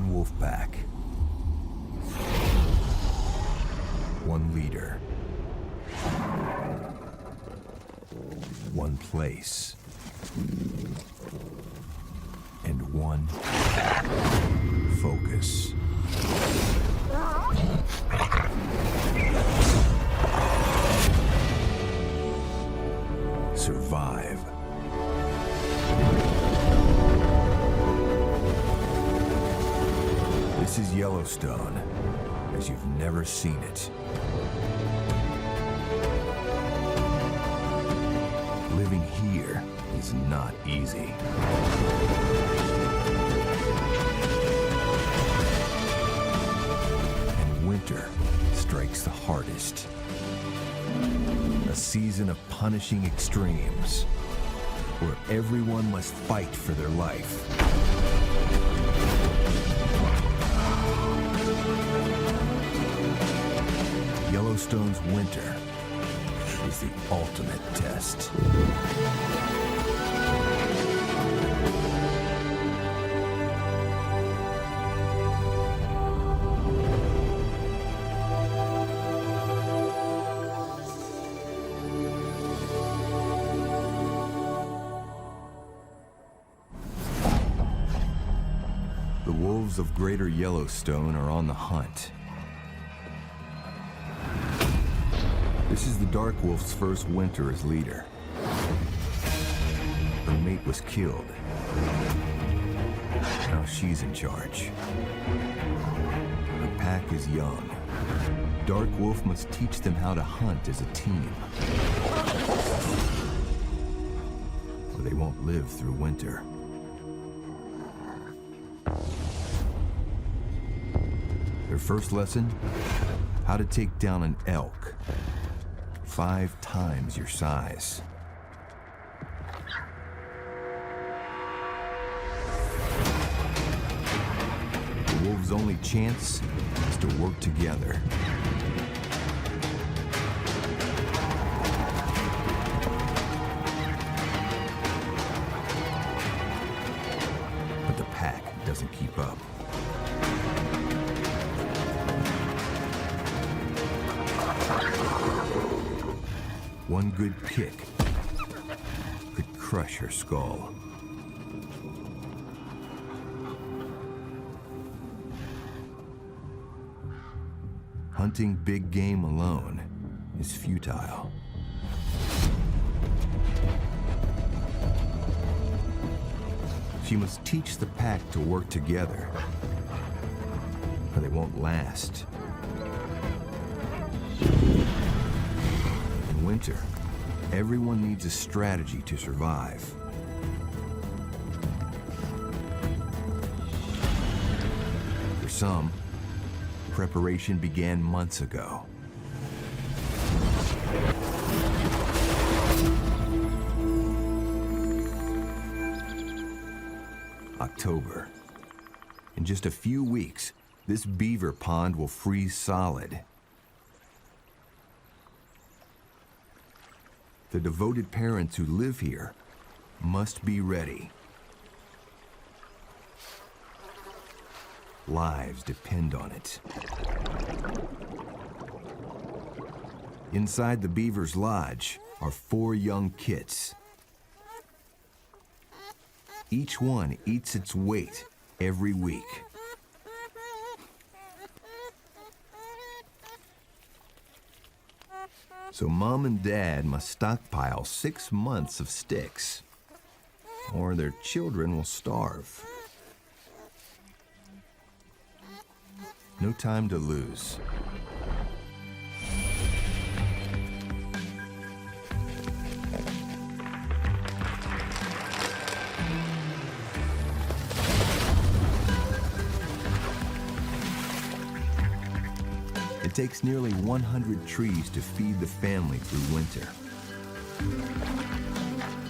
One wolf pack. One leader. One place. And one focus. Survive. This is Yellowstone, as you've never seen it. Living here is not easy. And winter strikes the hardest. A season of punishing extremes, where everyone must fight for their life. Yellowstone's winter is the ultimate test. The wolves of Greater Yellowstone are on the hunt. This is the Dark Wolf's first winter as leader. Her mate was killed. Now she's in charge. The pack is young. Dark Wolf must teach them how to hunt as a team, or they won't live through winter. Their first lesson? How to take down an elk 5 times your size. The wolves' only chance is to work together. But the pack doesn't keep up. One good kick could crush her skull. Hunting big game alone is futile. She must teach the pack to work together, or they won't last. In winter, everyone needs a strategy to survive. For some, preparation began months ago. October. In just a few weeks, this beaver pond will freeze solid. The devoted parents who live here must be ready. Lives depend on it. Inside the beaver's lodge are 4 young kits. Each one eats its weight every week. So Mom and Dad must stockpile 6 months of sticks, or their children will starve. No time to lose. It takes nearly 100 trees to feed the family through winter.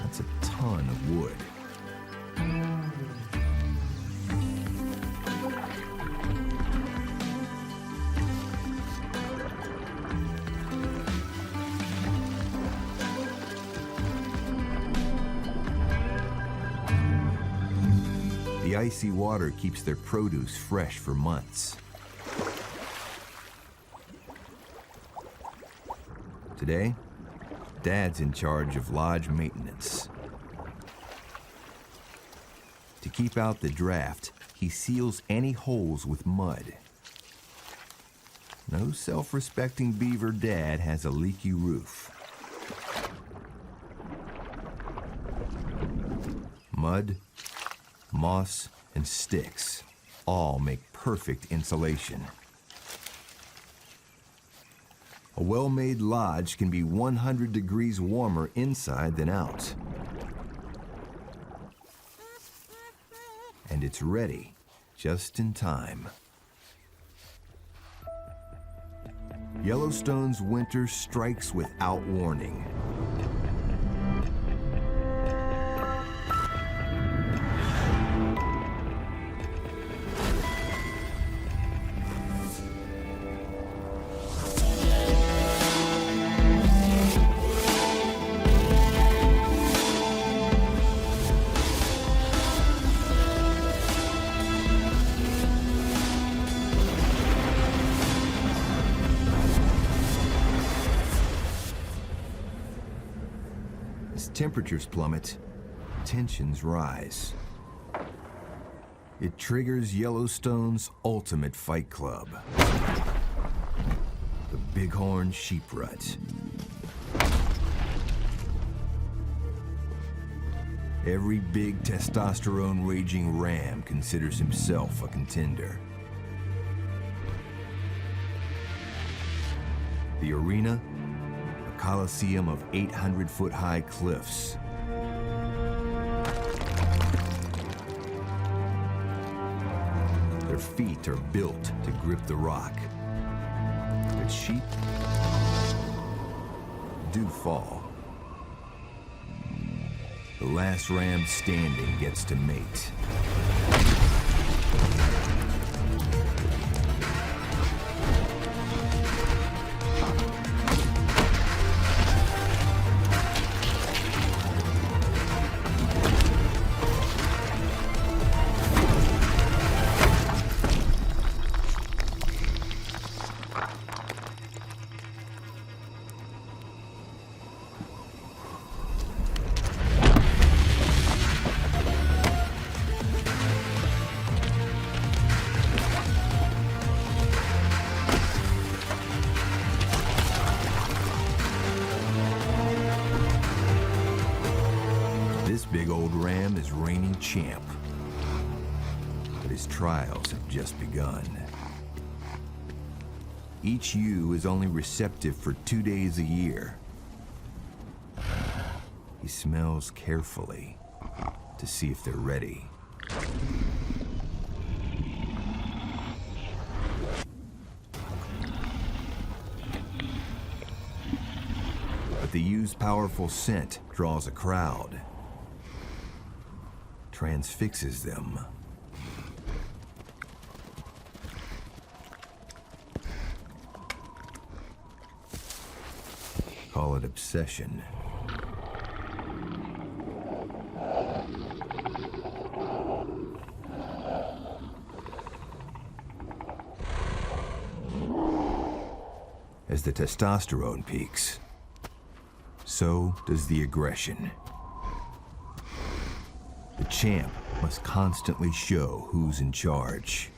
That's a ton of wood. The The icy water keeps their produce fresh for months. Today, Dad's in charge of lodge maintenance. To keep out the draft, he seals any holes with mud. No self-respecting beaver dad has a leaky roof. Mud, moss, and sticks all make perfect insulation. A well-made lodge can be 100 degrees warmer inside than out. And it's ready just in time. Yellowstone's winter strikes without warning. As temperatures plummet, tensions rise. It triggers Yellowstone's ultimate fight club, the Bighorn Sheep Rut. Every big testosterone-raging ram considers himself a contender. The arena? A coliseum of 800-foot-high cliffs. Their feet are built to grip the rock. But sheep do fall. The last ram standing gets to mate. This big old ram is reigning champ, but his trials have just begun. Each ewe is only receptive for 2 days a year. He smells carefully to see if they're ready. But the ewe's powerful scent draws a crowd, transfixes them. Call it obsession. As the testosterone peaks, so does the aggression. The champ must constantly show who's in charge.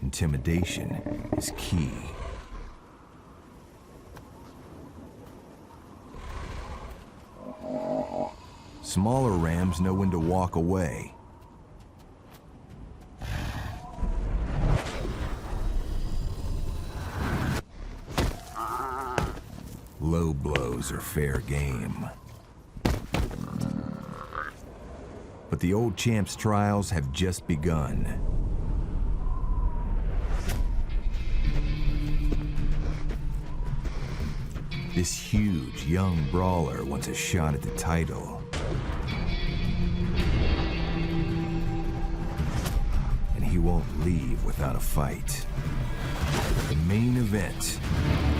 Intimidation is key. Smaller rams know when to walk away. Low blows are fair game. But the old champ's trials have just begun. This huge young brawler wants a shot at the title. And he won't leave without a fight. The main event,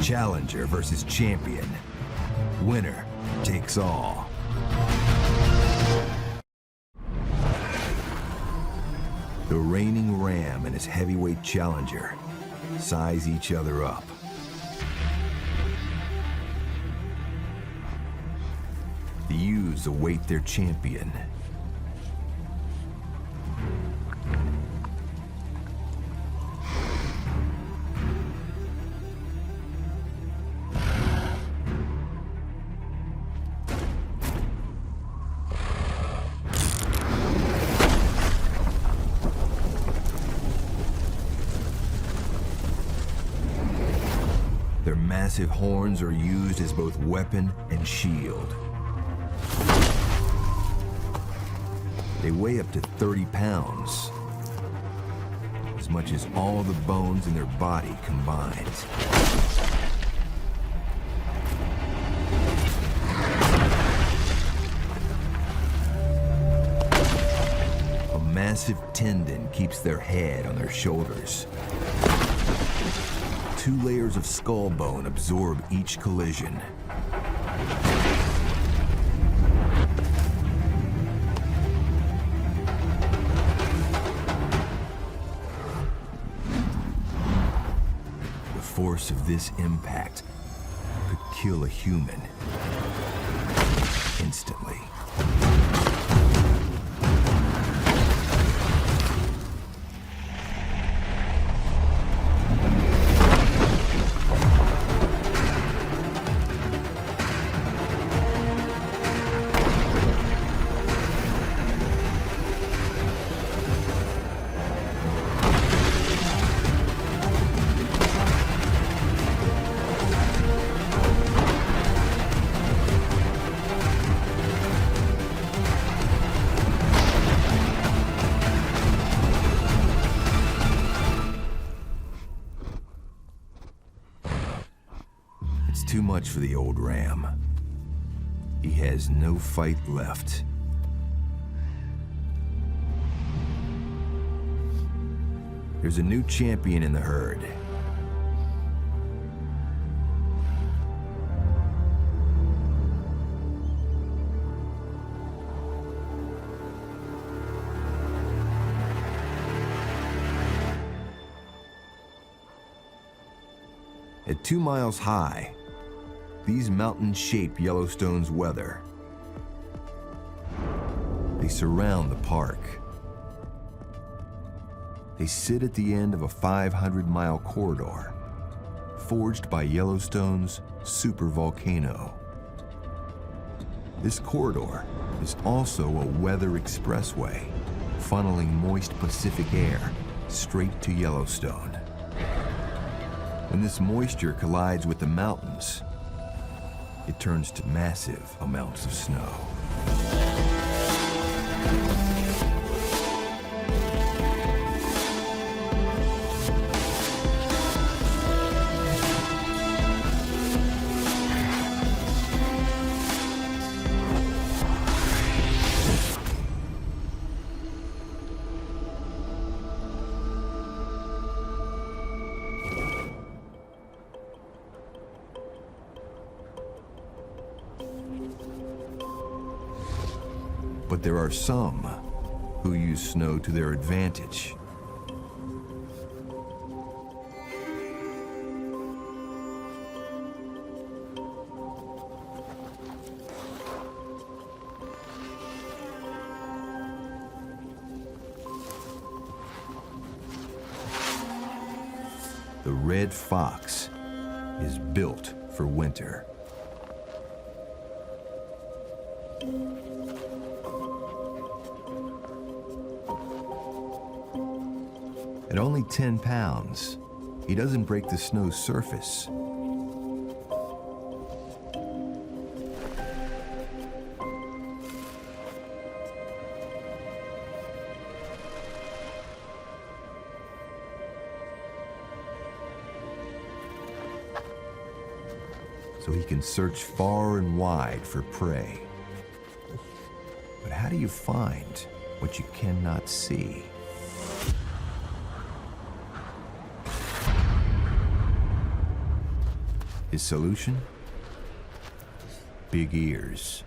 challenger versus champion. Winner takes all. The reigning Ram and his heavyweight challenger size each other up. The ewes await their champion. Their massive horns are used as both weapon and shield. They weigh up to 30 pounds, as much as all the bones in their body combined. A massive tendon keeps their head on their shoulders. 2 layers of skull bone absorb each collision. The force of this impact could kill a human instantly. It's too much for the old Ram. He has no fight left. There's a new champion in the herd. At 2 miles high, these mountains shape Yellowstone's weather. They surround the park. They sit at the end of a 500-mile corridor, forged by Yellowstone's supervolcano. This corridor is also a weather expressway, funneling moist Pacific air straight to Yellowstone. When this moisture collides with the mountains, it turns to massive amounts of snow. But there are some who use snow to their advantage. The red fox is built for winter. At only 10 pounds, he doesn't break the snow's surface. So he can search far and wide for prey. But how do you find what you cannot see? His solution? Big ears.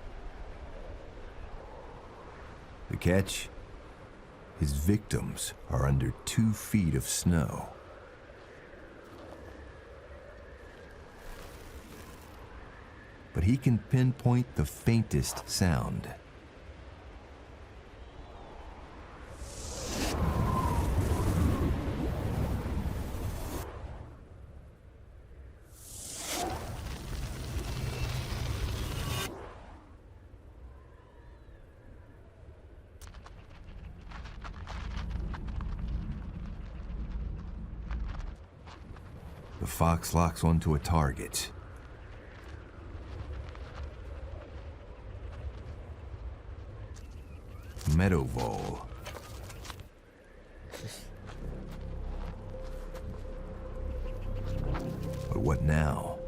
The catch? his victims are under 2 feet of snow. But he can pinpoint the faintest sound. The fox locks onto a target. Meadow vole. But what now?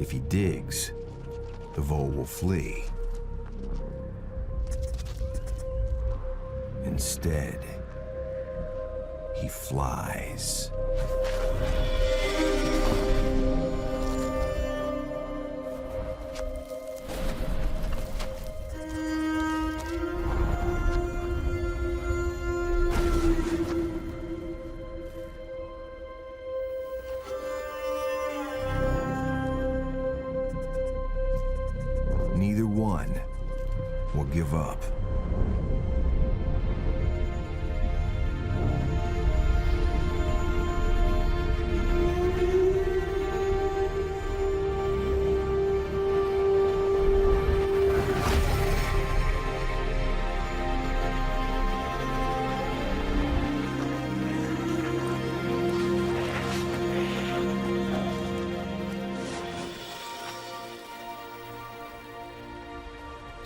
If he digs, the vole will flee. Instead, he flies. Neither one will give up.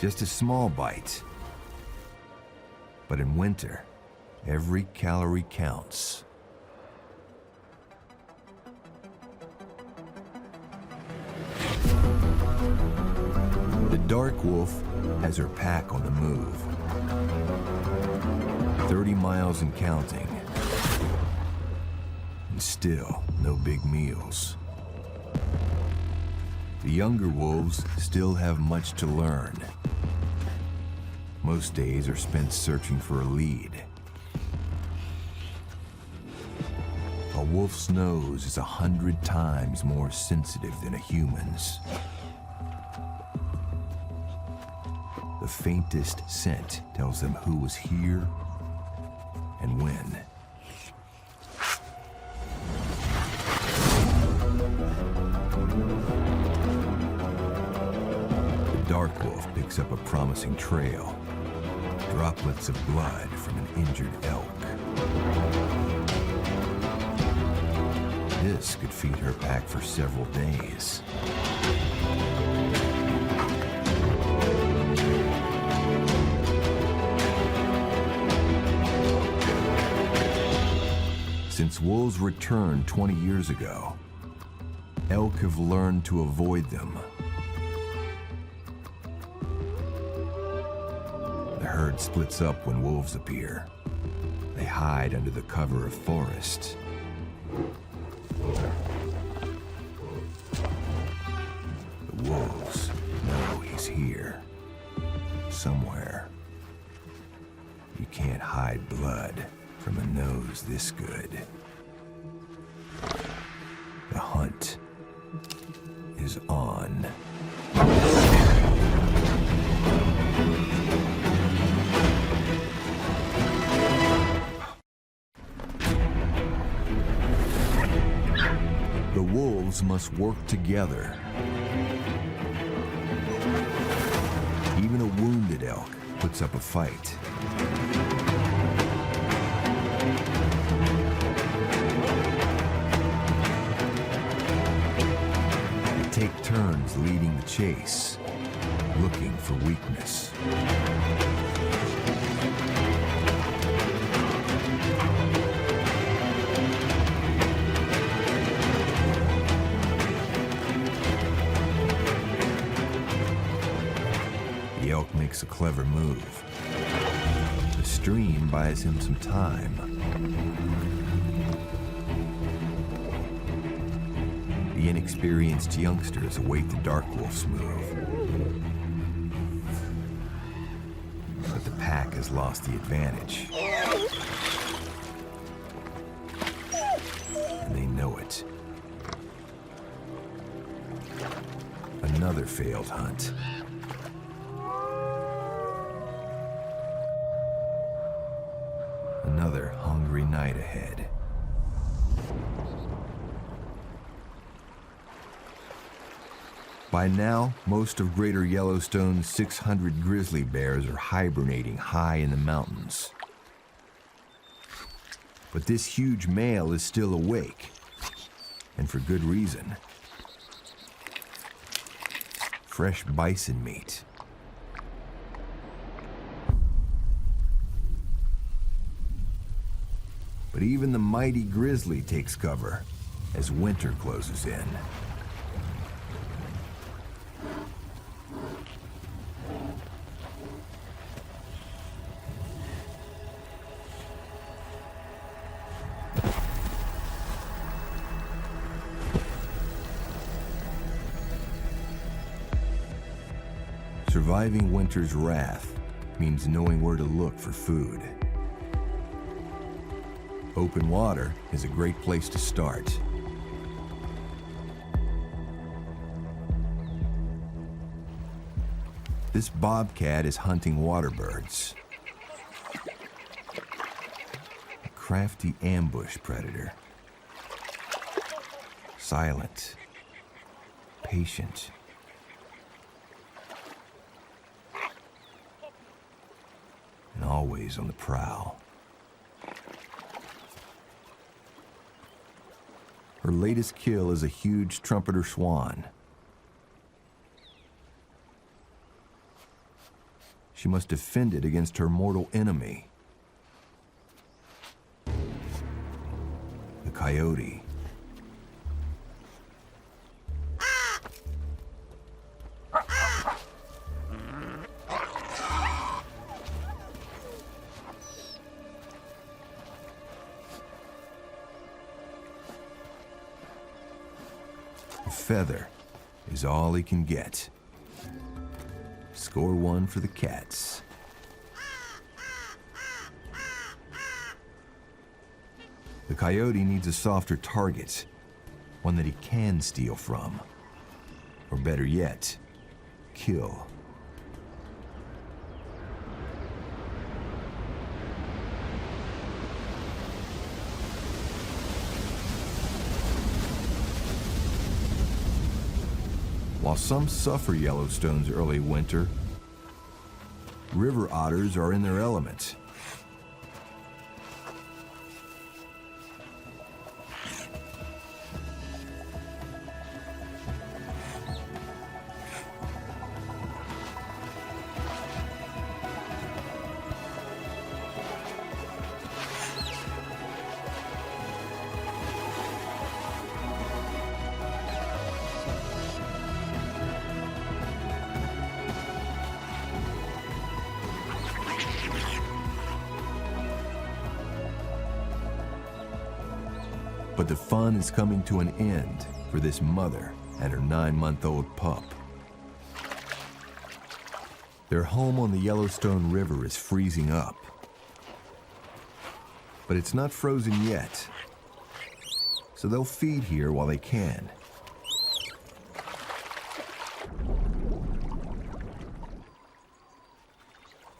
Just a small bite. But in winter, every calorie counts. The dark wolf has her pack on the move. 30 miles and counting. And still no big meals. The younger wolves still have much to learn. Most days are spent searching for a lead. A wolf's nose is 100 times more sensitive than a human's. The faintest scent tells them who was here and when. The dark wolf picks up a promising trail. Droplets of blood from an injured elk. This could feed her pack for several days. Since wolves returned 20 years ago, elk have learned to avoid them. The herd splits up when wolves appear. They hide under the cover of forest. The wolves know he's here, somewhere. You can't hide blood from a nose this good. The hunt is on. The wolves must work together. Even a wounded elk puts up a fight. They take turns leading the chase, looking for weakness. The elk makes a clever move. The stream buys him some time. The The inexperienced youngsters await the dark wolf's move. But the pack has lost the advantage. And they know it. Another failed hunt. Another hungry night ahead. By now, most of Greater Yellowstone's 600 grizzly bears are hibernating high in the mountains. But this huge male is still awake, and for good reason. Fresh bison meat. But even the mighty grizzly takes cover as winter closes in. Surviving winter's wrath means knowing where to look for food. Open water is a great place to start. This bobcat is hunting water birds. A crafty ambush predator. Silent, patient. And always on the prowl. Her latest kill is a huge trumpeter swan. She must defend it against her mortal enemy, the coyote. A feather is all he can get. Score one for the cats. The coyote needs a softer target, one that he can steal from, or better yet, kill. While some suffer Yellowstone's early winter, river otters are in their element. But the fun is coming to an end for this mother and her 9-month-old pup. Their home on the Yellowstone River is freezing up. But it's not frozen yet, so they'll feed here while they can.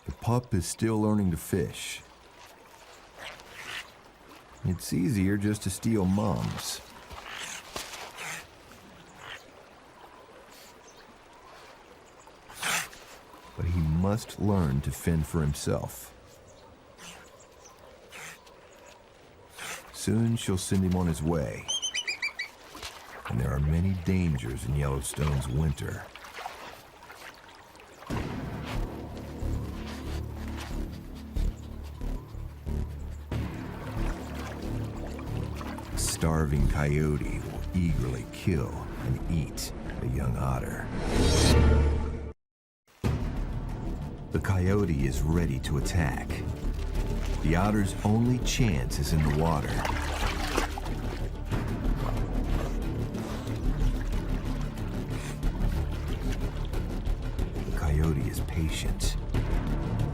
The pup is still learning to fish. It's easier just to steal Mom's. But he must learn to fend for himself. Soon she'll send him on his way. And there are many dangers in Yellowstone's winter. Starving coyote will eagerly kill and eat a young otter. The coyote is ready to attack. The otter's only chance is in the water. coyote is patient,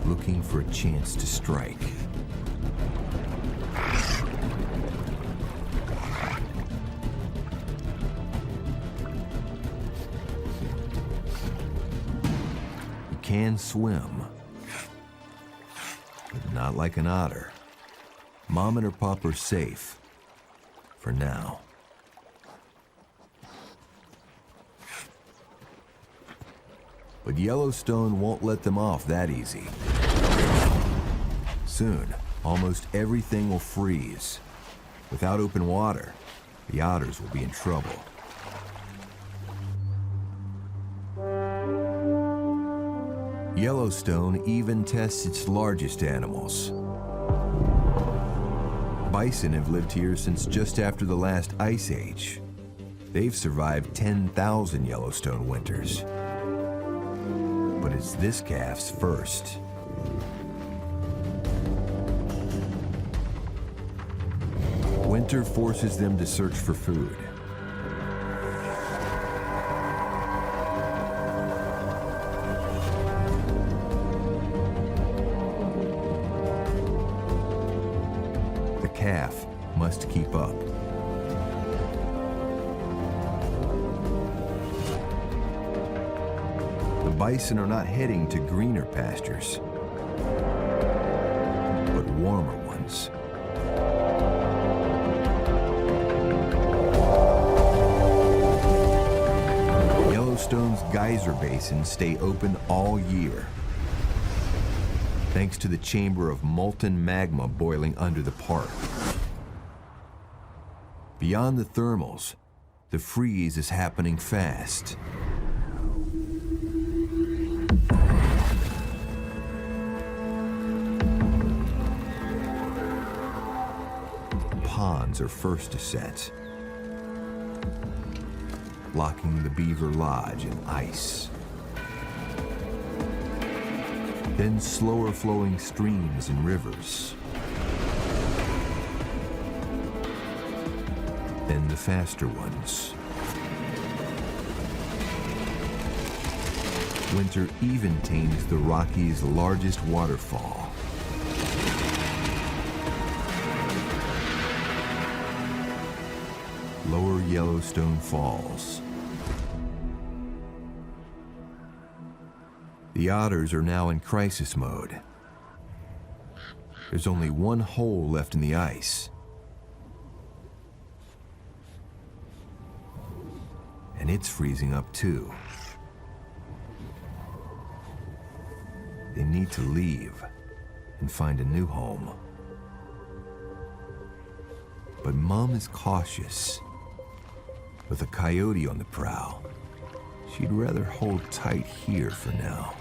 looking for a chance to strike. He can swim, but not like an otter. Mom and her pup are safe, for now. But Yellowstone won't let them off that easy. Soon, almost everything will freeze. Without open water, the otters will be in trouble. Yellowstone even tests its largest animals. Bison have lived here since just after the last ice age. They've survived 10,000 Yellowstone winters. But it's this calf's first. Winter forces them to search for food. The calf must keep up. The bison are not heading to greener pastures, but warmer ones. Yellowstone's geyser basins stay open all year, thanks to the chamber of molten magma boiling under the park. Beyond the thermals, the freeze is happening fast. Ponds are first to set, locking the Beaver Lodge in ice. Then slower flowing streams and rivers. Then the faster ones. Winter even tames the Rockies' largest waterfall. Lower Yellowstone Falls. The otters are now in crisis mode. There's only one hole left in the ice. And it's freezing up too. They need to leave and find a new home. But Mom is cautious. With a coyote on the prowl, she'd rather hold tight here for now.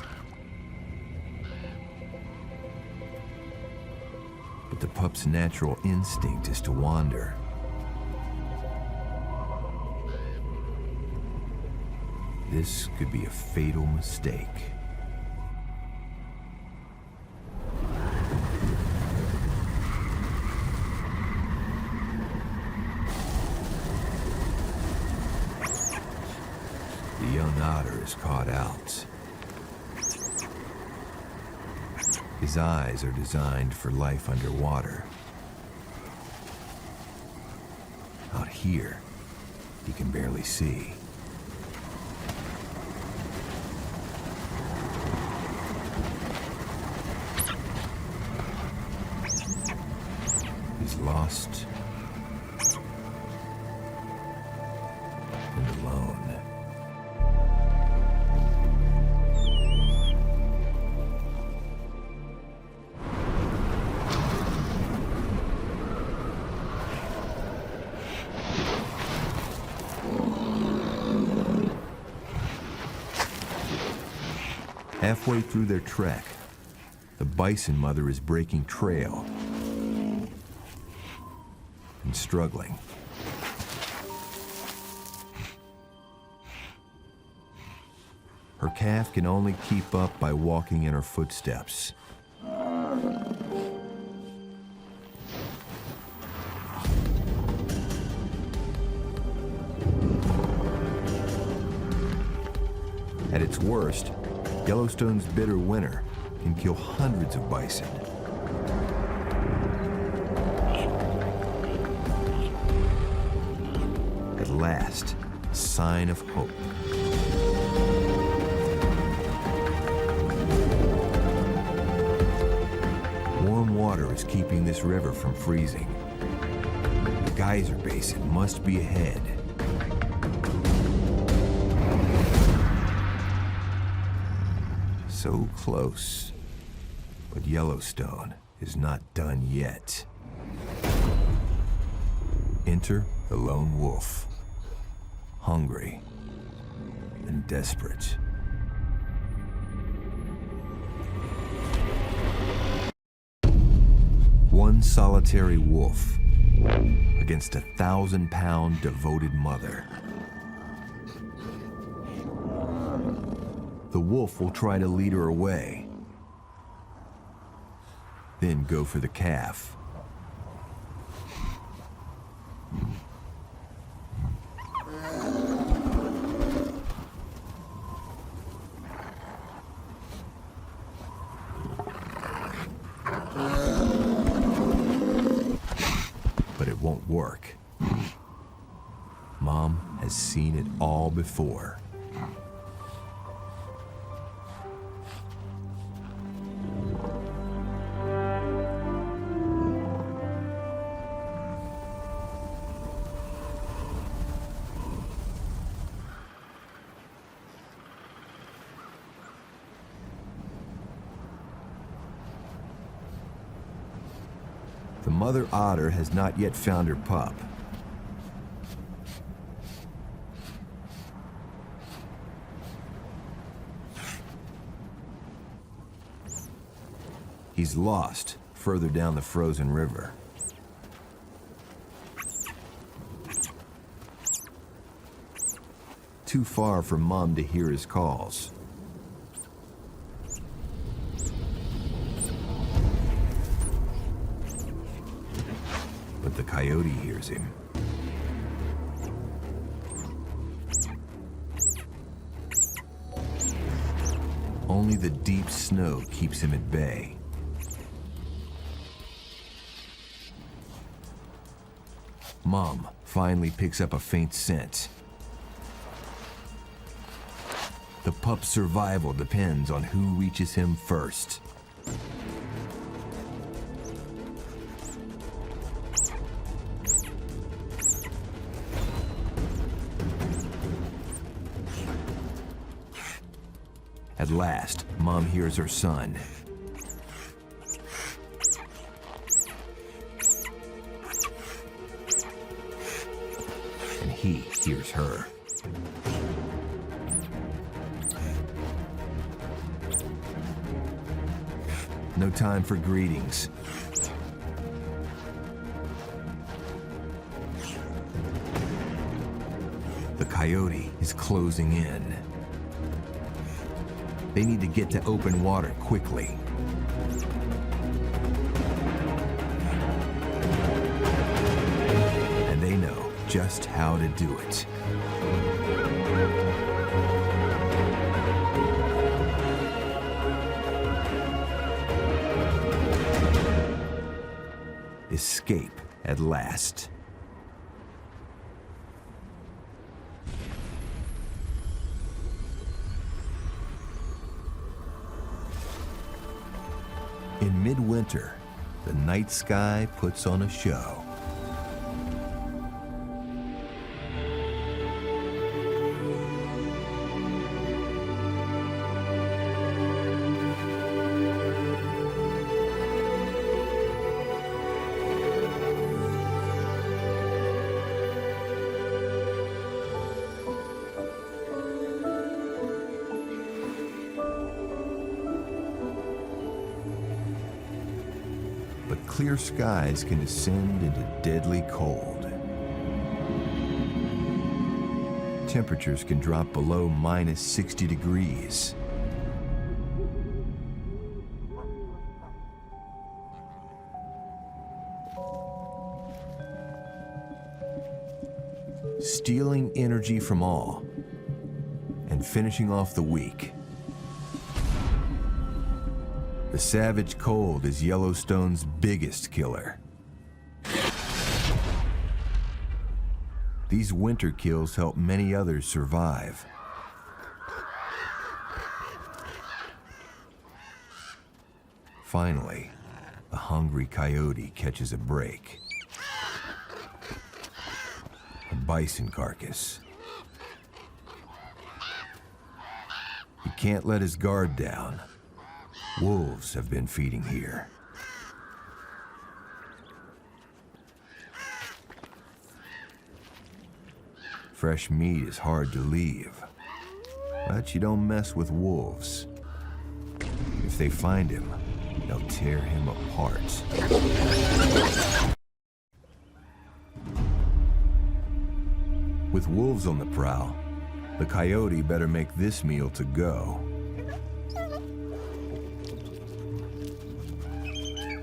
But the pup's natural instinct is to wander. This could be a fatal mistake. The young otter is caught out. His eyes are designed for life underwater. Out here, he can barely see. He's lost and alone. Halfway through their trek, the bison mother is breaking trail and struggling. Her calf can only keep up by walking in her footsteps. At its worst, Yellowstone's bitter winter can kill hundreds of bison. At last, a sign of hope. Warm water is keeping this river from freezing. The geyser basin must be ahead. So close, but Yellowstone is not done yet. Enter the lone wolf, hungry and desperate. One solitary wolf against a 1,000-pound devoted mother. The wolf will try to lead her away, then go for the calf. But it won't work. Mom has seen it all before. The mother otter has not yet found her pup. He's lost further down the frozen river. Too far for Mom to hear his calls. But the coyote hears him. Only the deep snow keeps him at bay. Mom finally picks up a faint scent. The pup's survival depends on who reaches him first. At last, Mom hears her son. And he hears her. No time for greetings. The coyote is closing in. They need to get to open water quickly. And they know just how to do it. Escape at last. In midwinter, the night sky puts on a show. But clear skies can ascend into deadly cold. Temperatures can drop below minus 60 degrees. Stealing energy from all and finishing off the week. The savage cold is Yellowstone's biggest killer. These winter kills help many others survive. Finally, a hungry coyote catches a break. A bison carcass. He can't let his guard down. Wolves have been feeding here. Fresh meat is hard to leave, but you don't mess with wolves. If they find him, they'll tear him apart. With wolves on the prowl, the coyote better make this meal to go.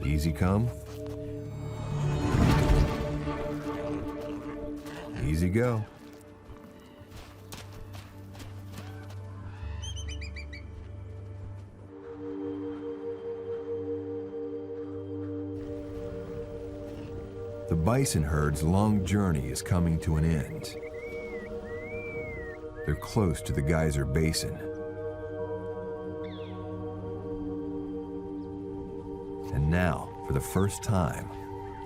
Easy come, easy go. The bison herd's long journey is coming to an end. They're close to the Geyser Basin. And now, for the first time,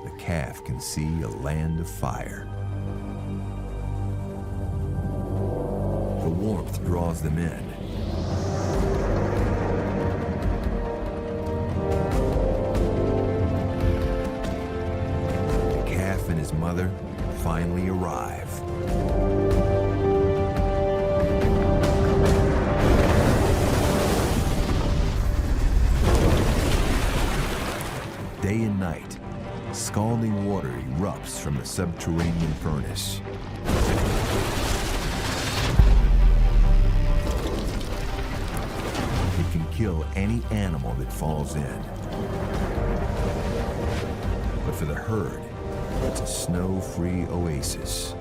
the calf can see a land of fire. The warmth draws them in. The calf and his mother finally arrive. Day and night, scalding water erupts from the subterranean furnace. It can kill any animal that falls in. But for the herd, it's a snow-free oasis.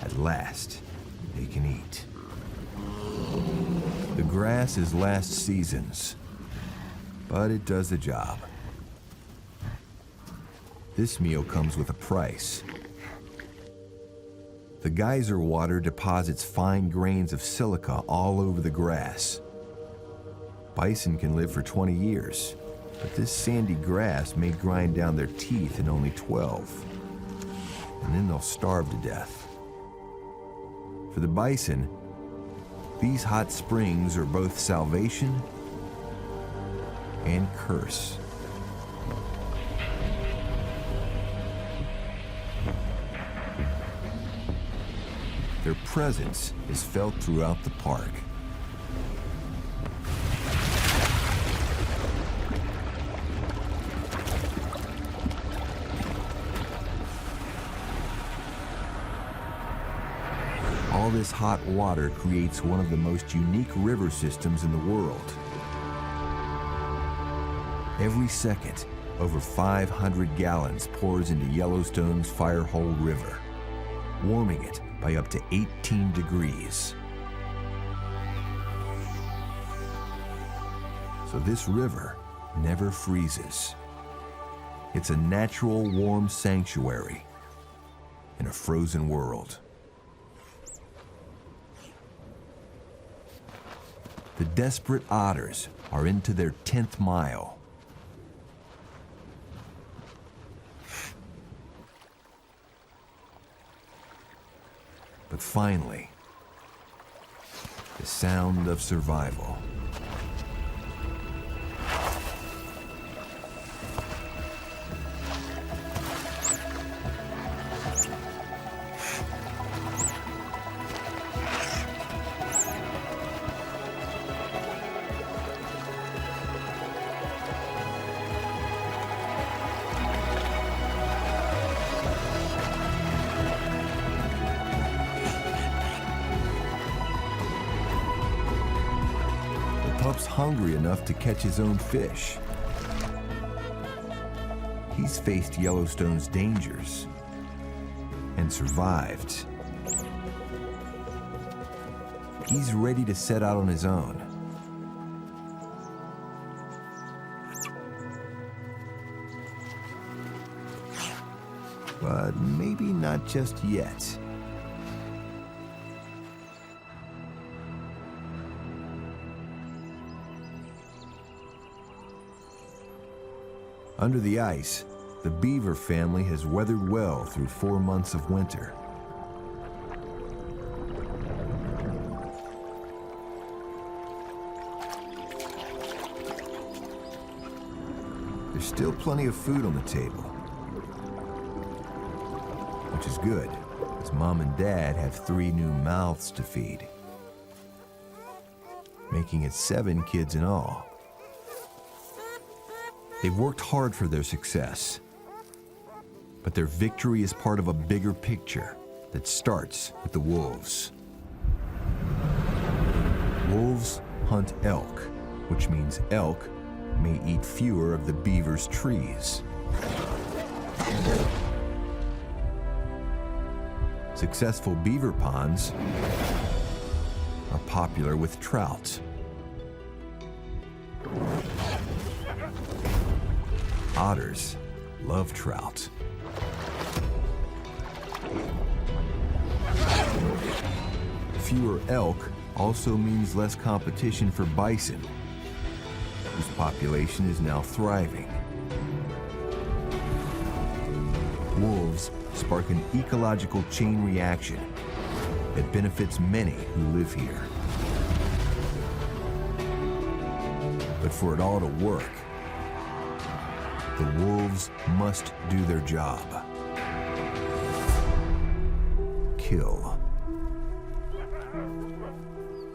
At last, they can eat. The grass is last season's, but it does the job. This meal comes with a price. The geyser water deposits fine grains of silica all over the grass. Bison can live for 20 years, but this sandy grass may grind down their teeth in only 12. And then they'll starve to death. For the bison, these hot springs are both salvation and curse. Their presence is felt throughout the park. All this hot water creates one of the most unique river systems in the world. Every second, over 500 gallons pours into Yellowstone's Firehole River, warming it by up to 18 degrees. So this river never freezes. It's a natural warm sanctuary in a frozen world. The desperate otters are into their 10th mile. But finally, the sound of survival. pup's hungry enough to catch his own fish. He's faced Yellowstone's dangers and survived. He's ready to set out on his own. But maybe not just yet. Under the ice, the beaver family has weathered well through 4 months of winter. There's still plenty of food on the table, which is good, as Mom and Dad have 3 new mouths to feed, making it 7 kids in all. They've worked hard for their success, but their victory is part of a bigger picture that starts with the wolves. Wolves hunt elk, which means elk may eat fewer of the beaver's trees. Successful beaver ponds are popular with trout. Otters love trout. Fewer elk also means less competition for bison, whose population is now thriving. Wolves spark an ecological chain reaction that benefits many who live here. But for it all to work, the wolves must do their job. Kill.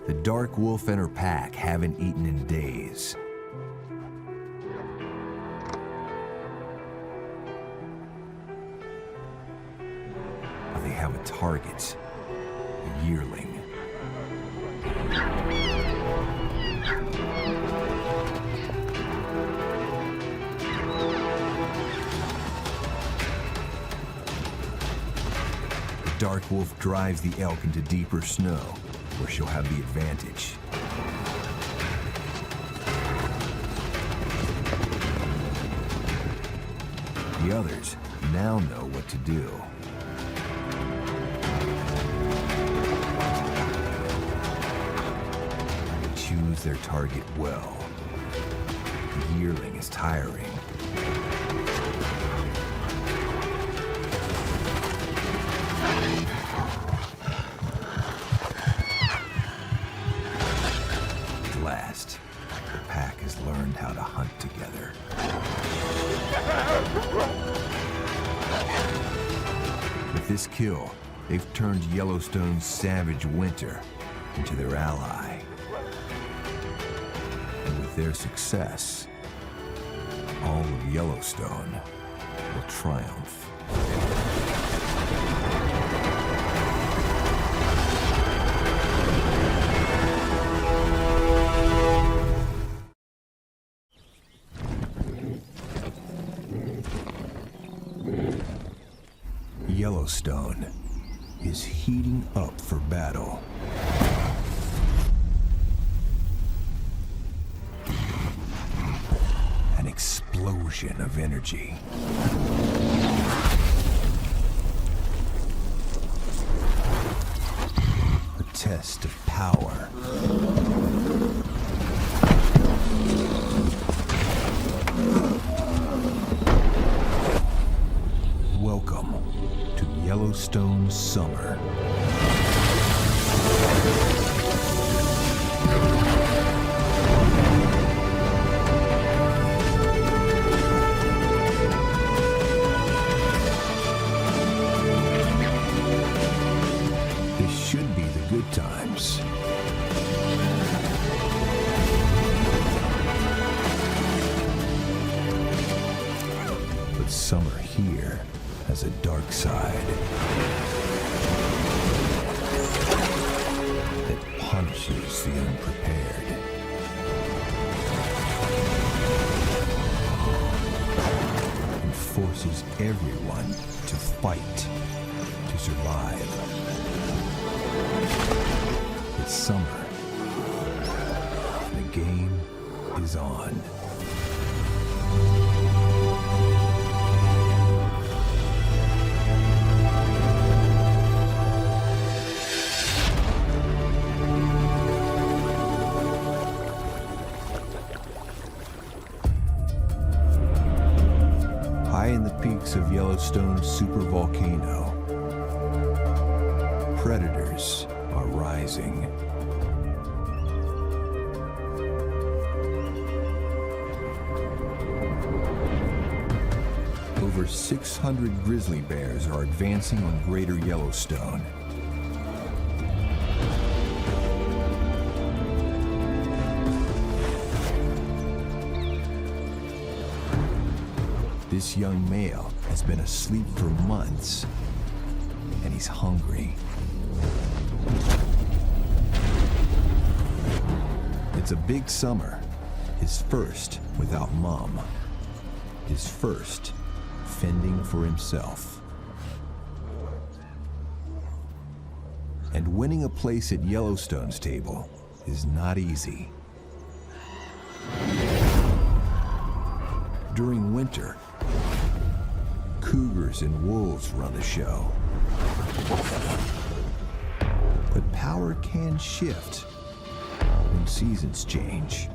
The dark wolf and her pack haven't eaten in days. They have a target, a yearling. The dark wolf drives the elk into deeper snow, where she'll have the advantage. The others now know what to do. They choose their target well. The yearling is tiring. At last, the pack has learned how to hunt together. With this kill, they've turned Yellowstone's savage winter into their ally. And with their success, all of Yellowstone will triumph. Yellowstone is heating up for battle. An explosion of energy. A test of power. Welcome to Yellowstone Summer. This should be the good times. But summer here has a dark side that punishes the unprepared. forces everyone to fight to survive. It's summer. The game is on. High in the peaks of Yellowstone's supervolcano, predators are rising. Over 600 grizzly bears are advancing on Greater Yellowstone. This young male has been asleep for months, and he's hungry. It's a big summer, his first without Mom, his first fending for himself. And winning a place at Yellowstone's table is not easy. During winter, cougars and wolves run the show. But power can shift when seasons change.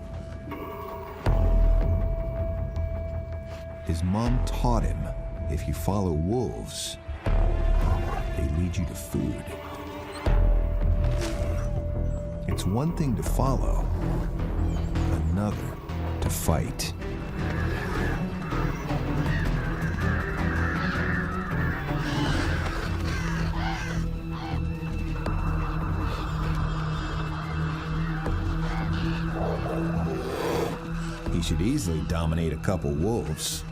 His mom taught him, if you follow wolves, they lead you to food. It's one thing to follow, another to fight. He should easily dominate a couple wolves.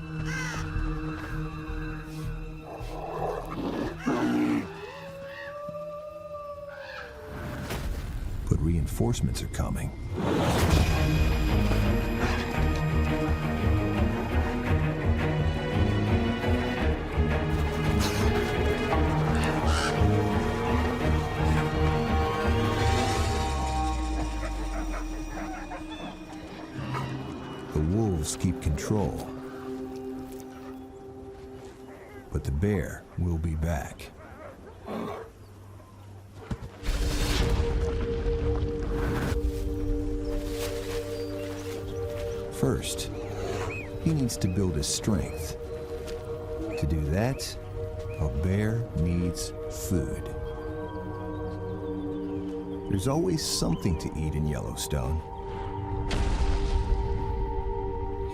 But reinforcements are coming. The wolves keep control, but the bear will be back. First, he needs to build his strength. To do that, a bear needs food. There's always something to eat in Yellowstone.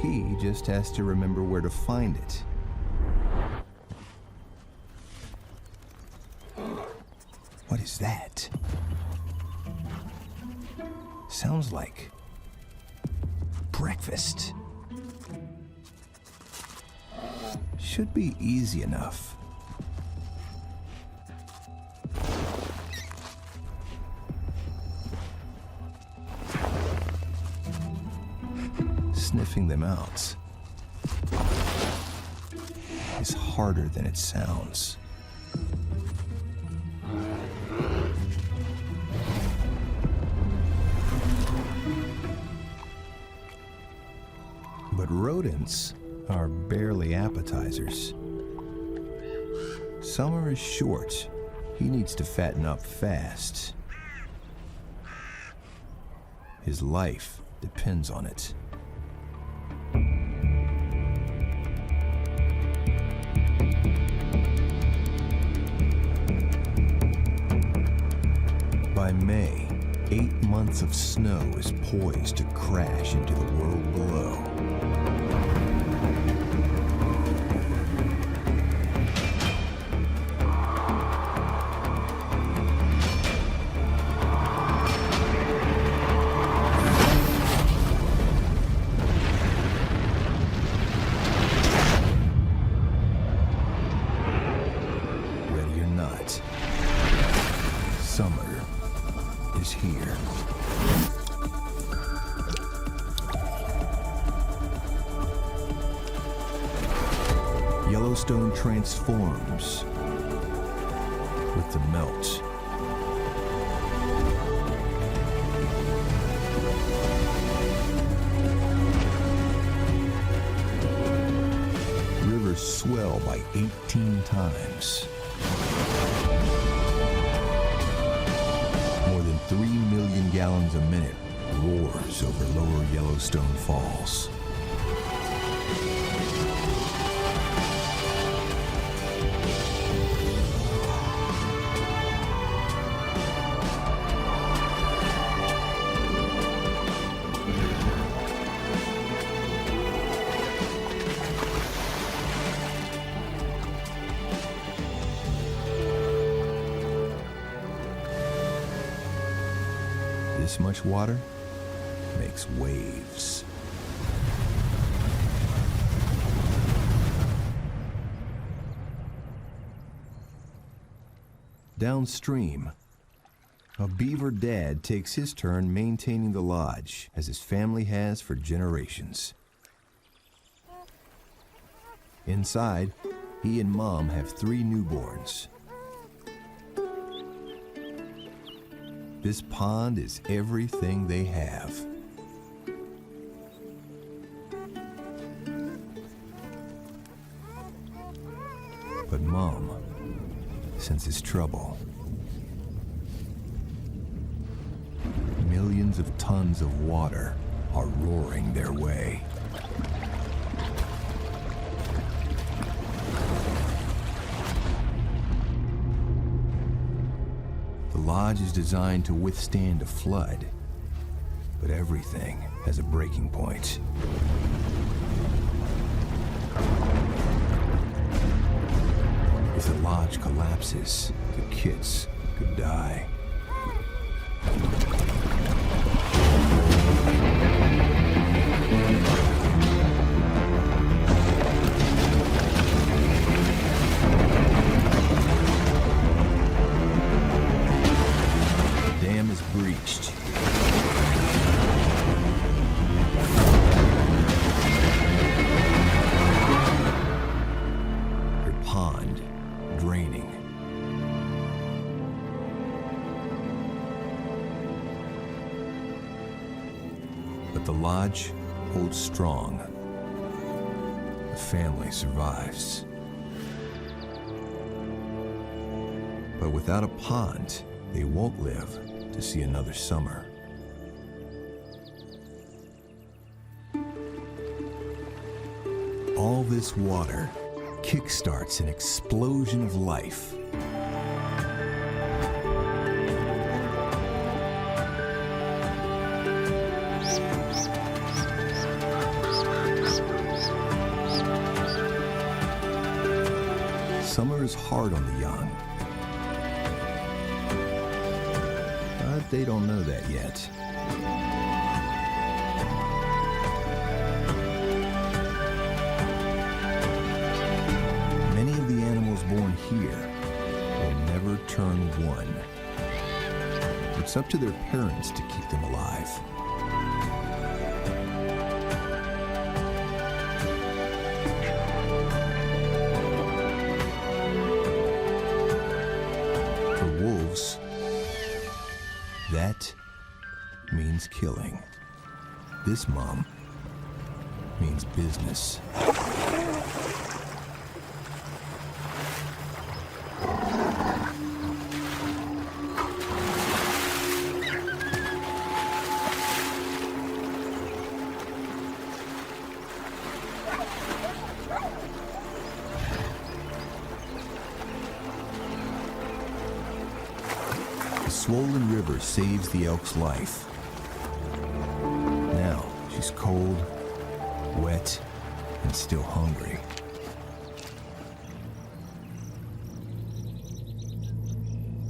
He just has to remember where to find it. What is that? Sounds like breakfast. Should be easy enough. Sniffing them out is harder than it sounds. But rodents are barely appetizers. Summer is short. He needs to fatten up fast. His life depends on it. By May, 8 months of snow is poised to crash into the world below. Ready or not, summer is here. Yellowstone transforms with the melt. Rivers swell by 18 times. More than 3 million gallons a minute roars over lower Yellowstone Falls. This much water makes waves. Downstream, a beaver dad takes his turn maintaining the lodge, as his family has for generations. Inside, he and Mom have 3 newborns. This pond is everything they have. But Mom senses trouble. Millions of tons of water are roaring their way. The lodge is designed to withstand a flood, but everything has a breaking point. If the lodge collapses, the kids could die. The dam is breached. Her pond draining. But the lodge holds strong. The family survives. But without a pond, they won't live to see another summer. All this water kickstarts an explosion of life. Summer is hard on the young, but they don't know that yet. Many of the animals born here will never turn one. It's up to their parents to keep them alive. For wolves, that means killing. This mom means business. The swollen river saves the elk's life. Now she's cold, wet, and still hungry.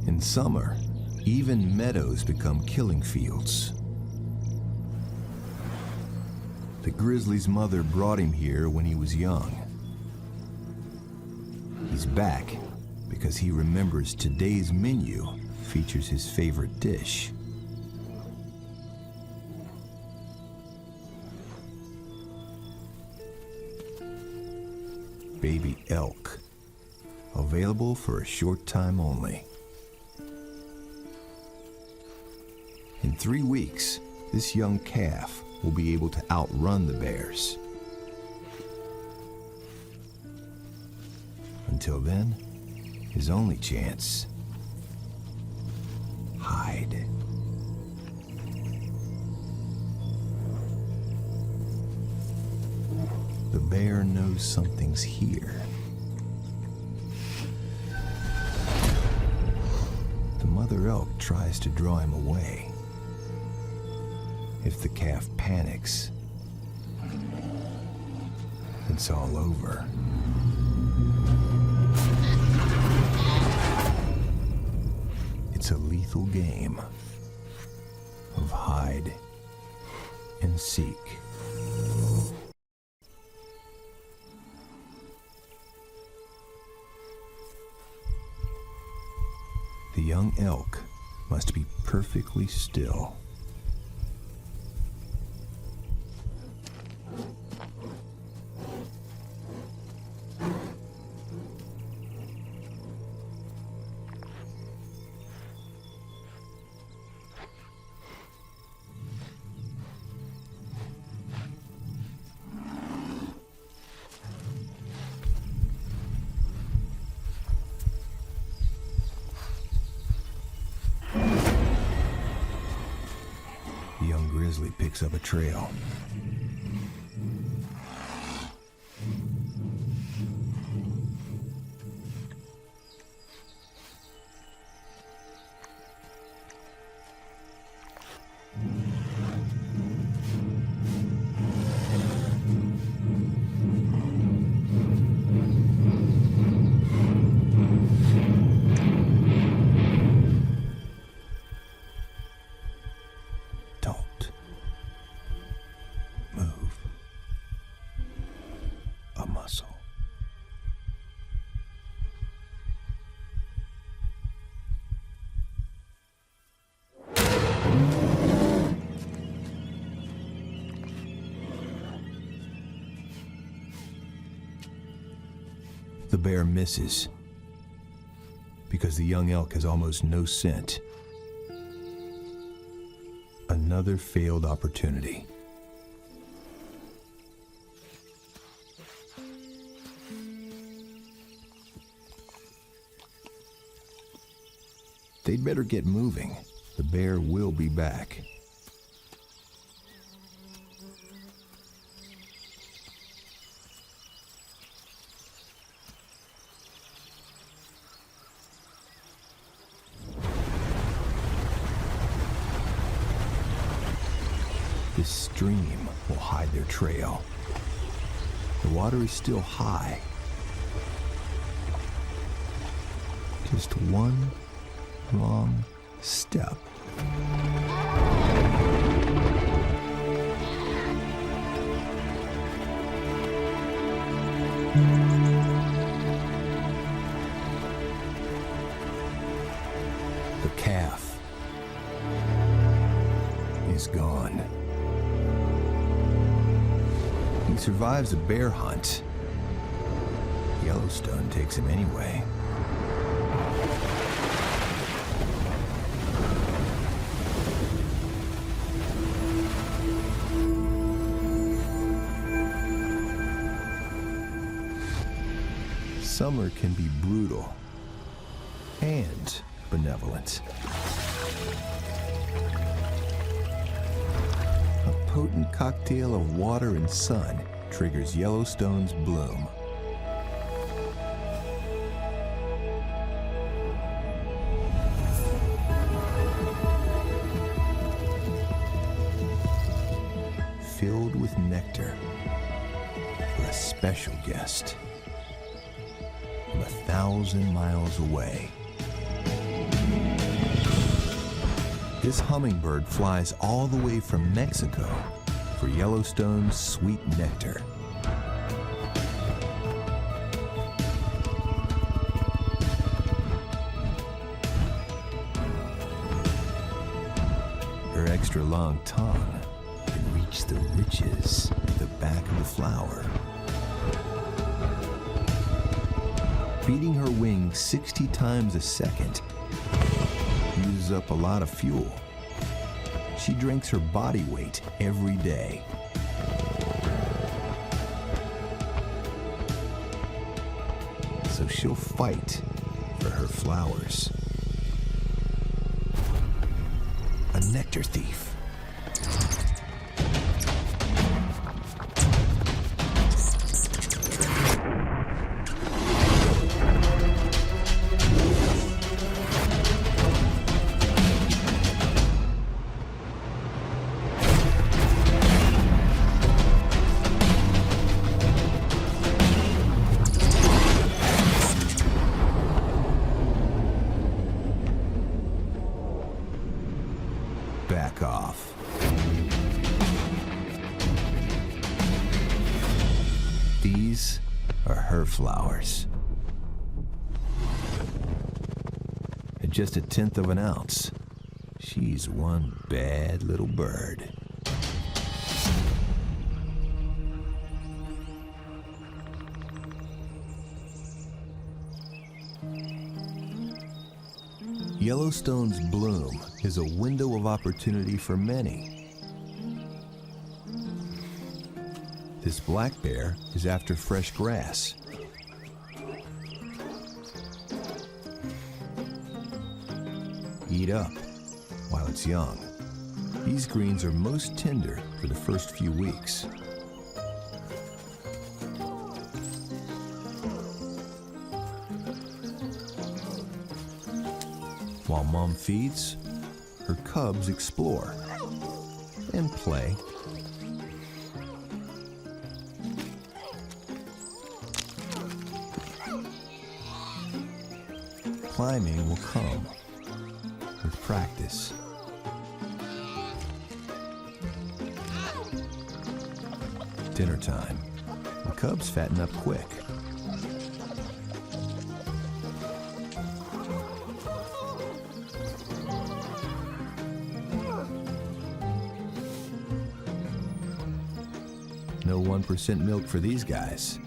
In summer, even meadows become killing fields. The grizzly's mother brought him here when he was young. He's back because he remembers today's menu features his favorite dish. baby elk, available for a short time only. In 3 weeks, this young calf will be able to outrun the bears. Until then, his only chance: hide. The bear knows something's here. The mother elk tries to draw him away. If the calf panics, it's all over. It's a lethal game of hide and seek. The young elk must be perfectly still. The young grizzly picks up a trail. The bear misses because the young elk has almost no scent. Another failed opportunity. They'd better get moving. The bear will be back. This stream will hide their trail. The water is still high. Just one long step. The calf is gone. He survives a bear hunt. Yellowstone takes him anyway. Summer can be brutal and benevolent. A potent cocktail of water and sun triggers Yellowstone's bloom. Filled with nectar for a special guest from 1,000 miles away. This hummingbird flies all the way from Mexico for Yellowstone's sweet nectar. Her extra long tongue can reach the riches at the back of the flower. Beating her wings 60 times a second uses up a lot of fuel. She drinks her body weight every day. So she'll fight for her flowers. A nectar thief. Back off. These are her flowers. At just 1/10 of an ounce, she's one bad little bird. Yellowstone's bloom is a window of opportunity for many. This black bear is after fresh grass. Eat up while it's young. These greens are most tender for the first few weeks. While mom feeds, her cubs explore and play. Climbing will come with practice. Dinner time. The cubs fatten up quick. No 1% milk for these guys.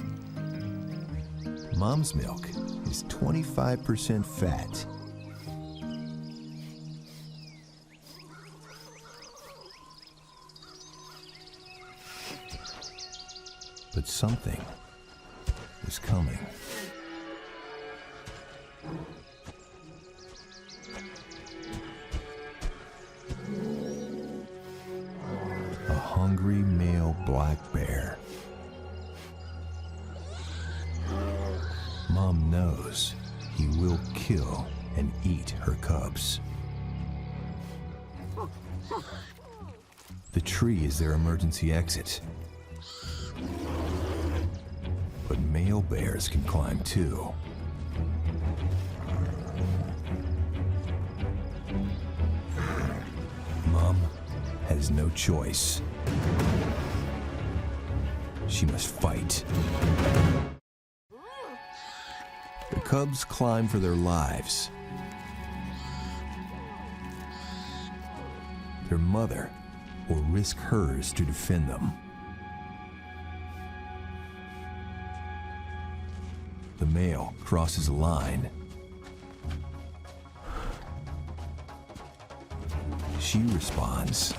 Mom's milk is 25% fat. But something is coming. A hungry male black bear. Mom knows he will kill and eat her cubs. The tree is their emergency exit. But male bears can climb too. Mom has no choice. She must fight. The cubs climb for their lives. Their mother will risk hers to defend them. The male crosses a line. She responds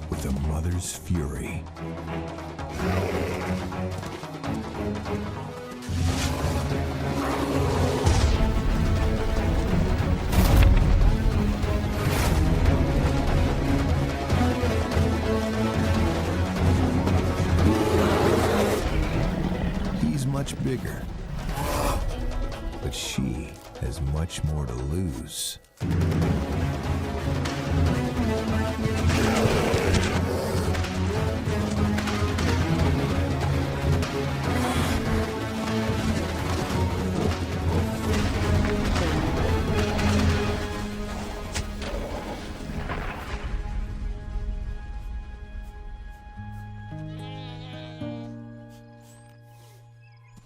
with a mother's fury. He's much bigger, but she has much more to lose.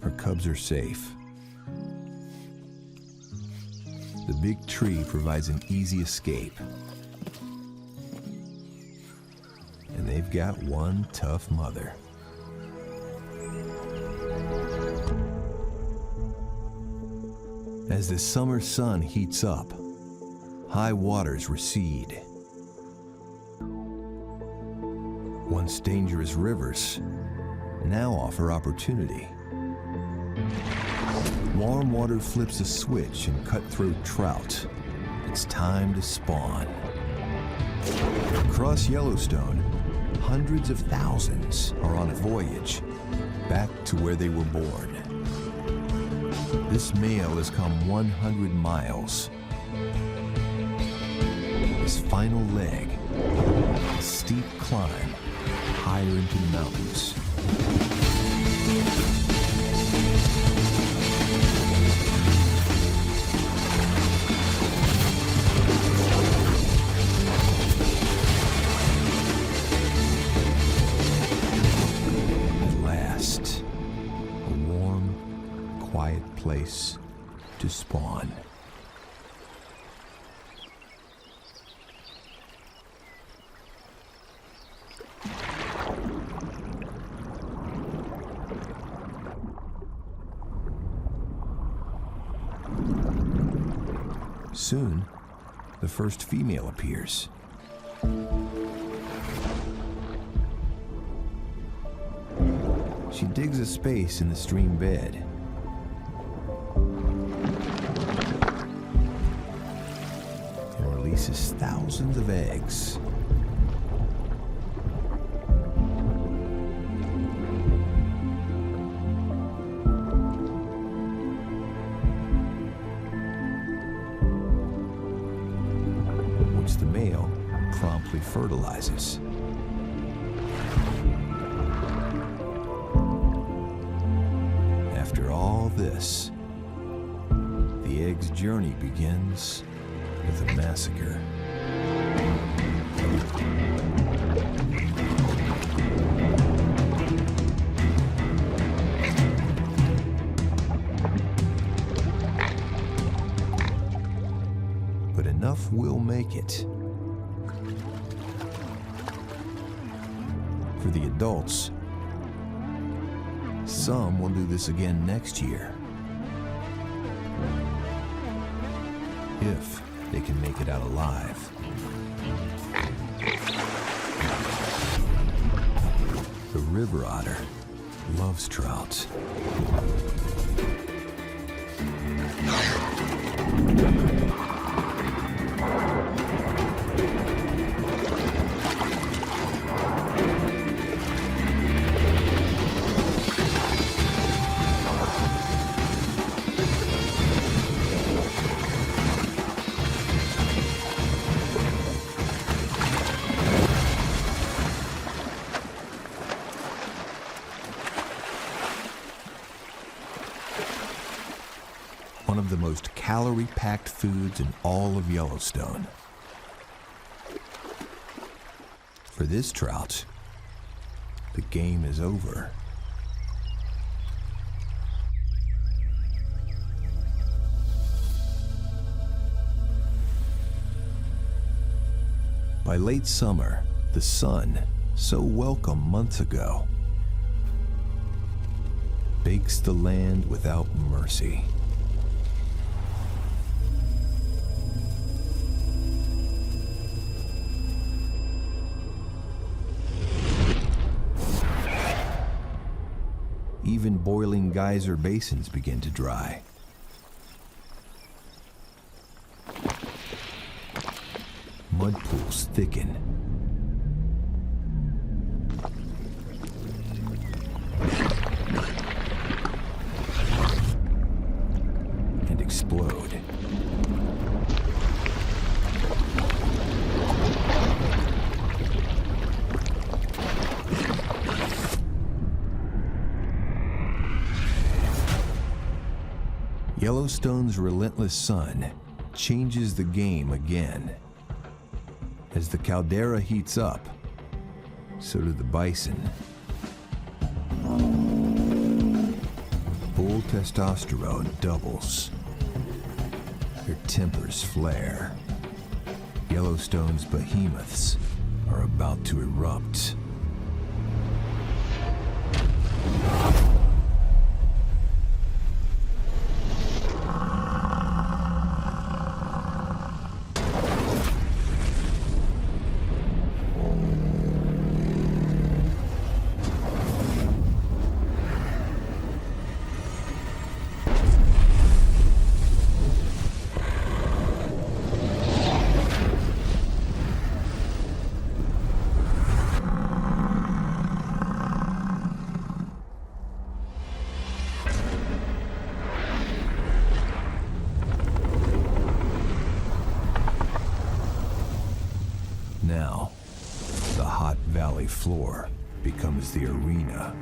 Her cubs are safe. The big tree provides an easy escape. And they've got one tough mother. As the summer sun heats up, high waters recede. Once dangerous rivers now offer opportunity. Warm water flips a switch in cutthroat trout. It's time to spawn. Across Yellowstone, hundreds of thousands are on a voyage back to where they were born. This male has come 100 miles. His final leg, a steep climb higher into the mountains. At last, a warm, quiet place to spawn. Soon, the first female appears. She digs a space in the stream bed. And releases thousands of eggs. Which the male promptly fertilizes. After all this, the egg's journey begins with a massacre. But enough will make it. For the adults, some will do this again next year. If they can make it out alive. The river otter loves trout. One of the most calorie-packed foods in all of Yellowstone. For this trout, the game is over. By late summer, the sun, so welcome months ago, bakes the land without mercy. Even boiling geyser basins begin to dry. Mud pools thicken. And explode. Yellowstone's relentless sun changes the game again. As the caldera heats up, so do the bison. Bull testosterone doubles. Their tempers flare. Yellowstone's behemoths are about to erupt. floor becomes the arena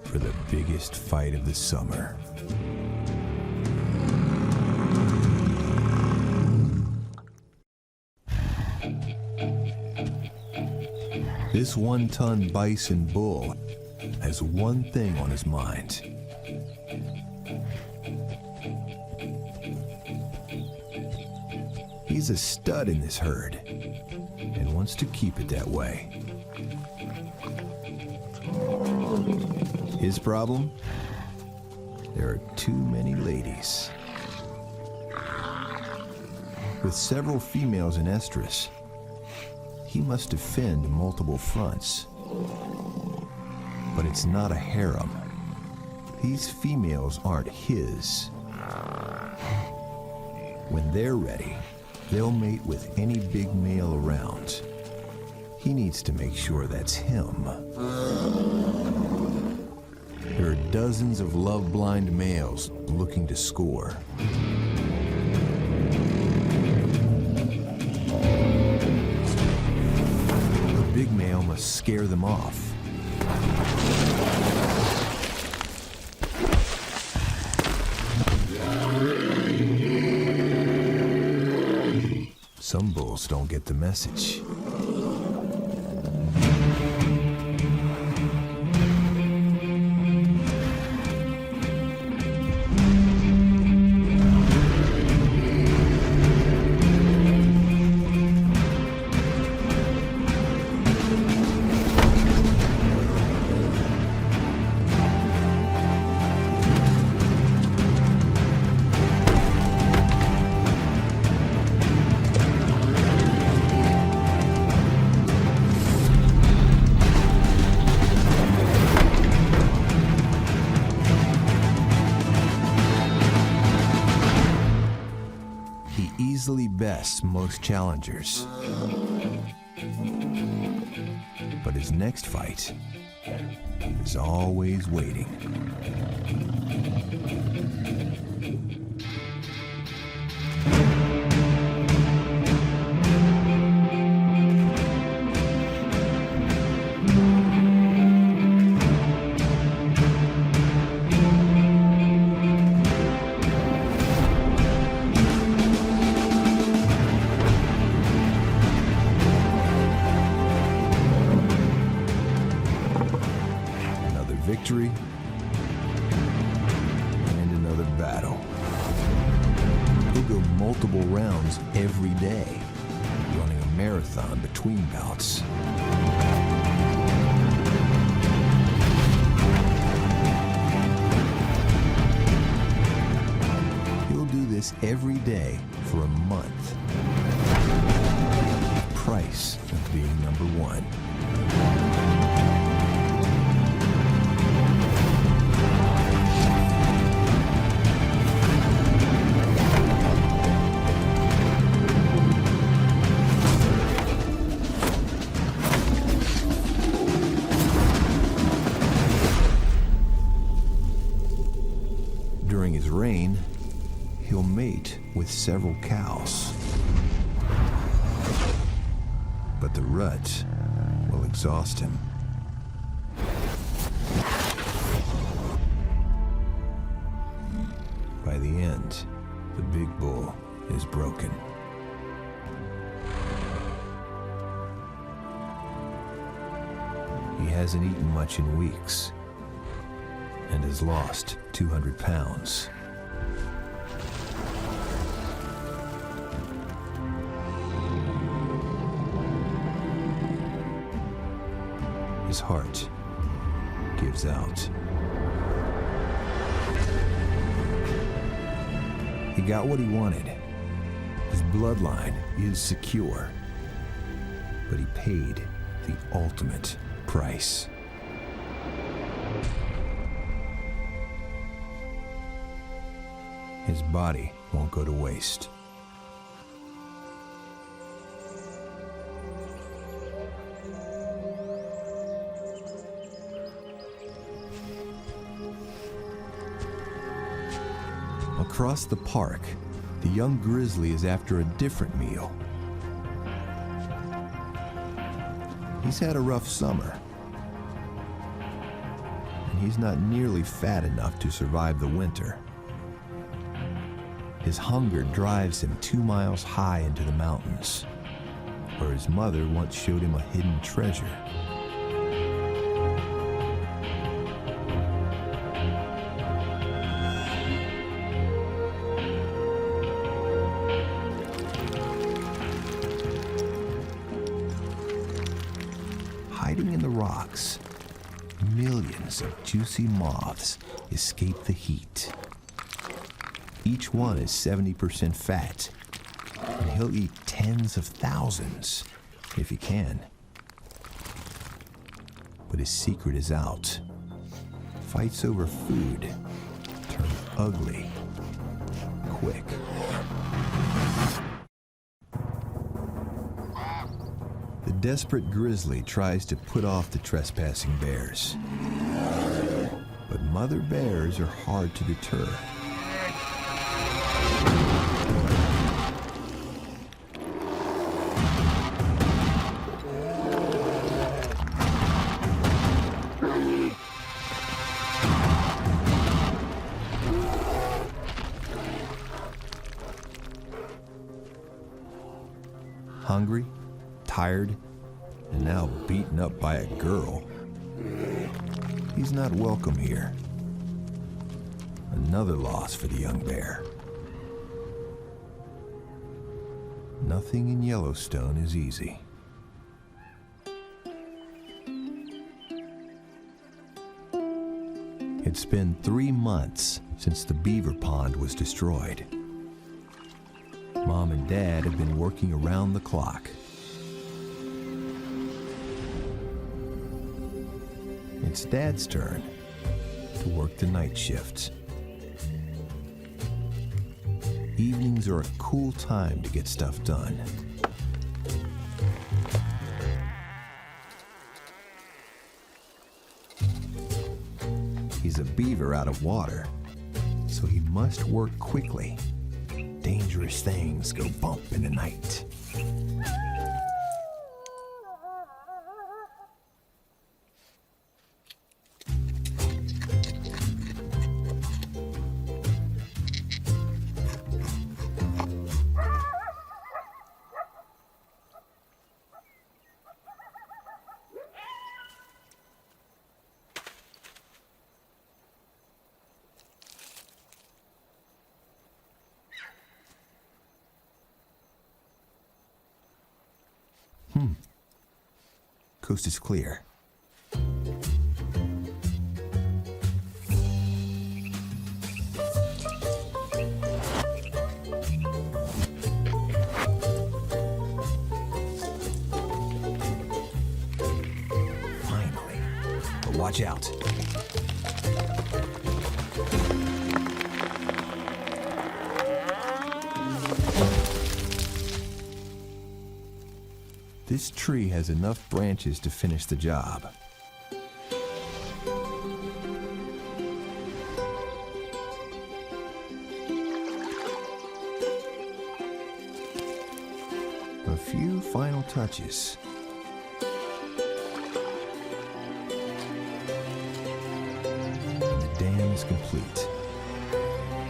for the biggest fight of the summer. This one-ton bison bull has one thing on his mind. He's a stud in this herd and wants to keep it that way. His problem? There are too many ladies. With several females in estrus, he must defend multiple fronts. But it's not a harem. These females aren't his. When they're ready, they'll mate with any big male around. He needs to make sure that's him. There are dozens of love-blind males looking to score. The big male must scare them off. Some bulls don't get the message. Easily bests most challengers. But his next fight is always waiting. Victory and another battle. He'll go multiple rounds every day, running a marathon between bouts. He'll do this every day for a month. The price of being number one. During his reign, he'll mate with several cows. But the rut will exhaust him. By the end, the big bull is broken. He hasn't eaten much in weeks and has lost 200 pounds. His heart gives out. He got what he wanted. His bloodline is secure. But he paid the ultimate price. His body won't go to waste. Across the park, the young grizzly is after a different meal. He's had a rough summer, and he's not nearly fat enough to survive the winter. His hunger drives him 2 miles high into the mountains, where his mother once showed him a hidden treasure. Hiding in the rocks, millions of juicy moths escape the heat. Each one is 70% fat, and he'll eat tens of thousands if he can. But his secret is out. Fights over food turn ugly quick. The desperate grizzly tries to put off the trespassing bears, but mother bears are hard to deter. Hungry, tired, and now beaten up by a girl. He's not welcome here. Another loss for the young bear. Nothing in Yellowstone is easy. It's been 3 months since the beaver pond was destroyed. Mom and Dad have been working around the clock. It's Dad's turn to work the night shifts. Evenings are a cool time to get stuff done. He's a beaver out of water, so he must work quickly. Dangerous things go bump in the night. Coast is clear. Finally, but watch out. This tree has enough branches to finish the job. A few final touches. And the dam is complete.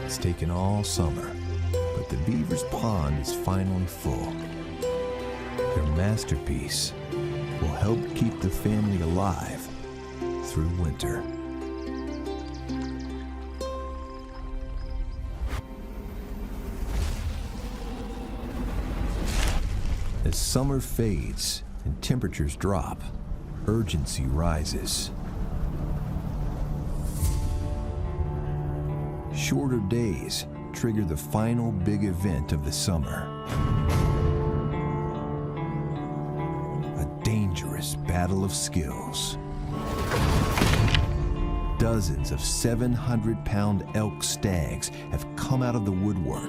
It's taken all summer, but the beaver's pond is finally full. Their masterpiece will help keep the family alive through winter. As summer fades and temperatures drop, urgency rises. Shorter days trigger the final big event of the summer. Dangerous battle of skills. Dozens of 700-pound elk stags have come out of the woodwork,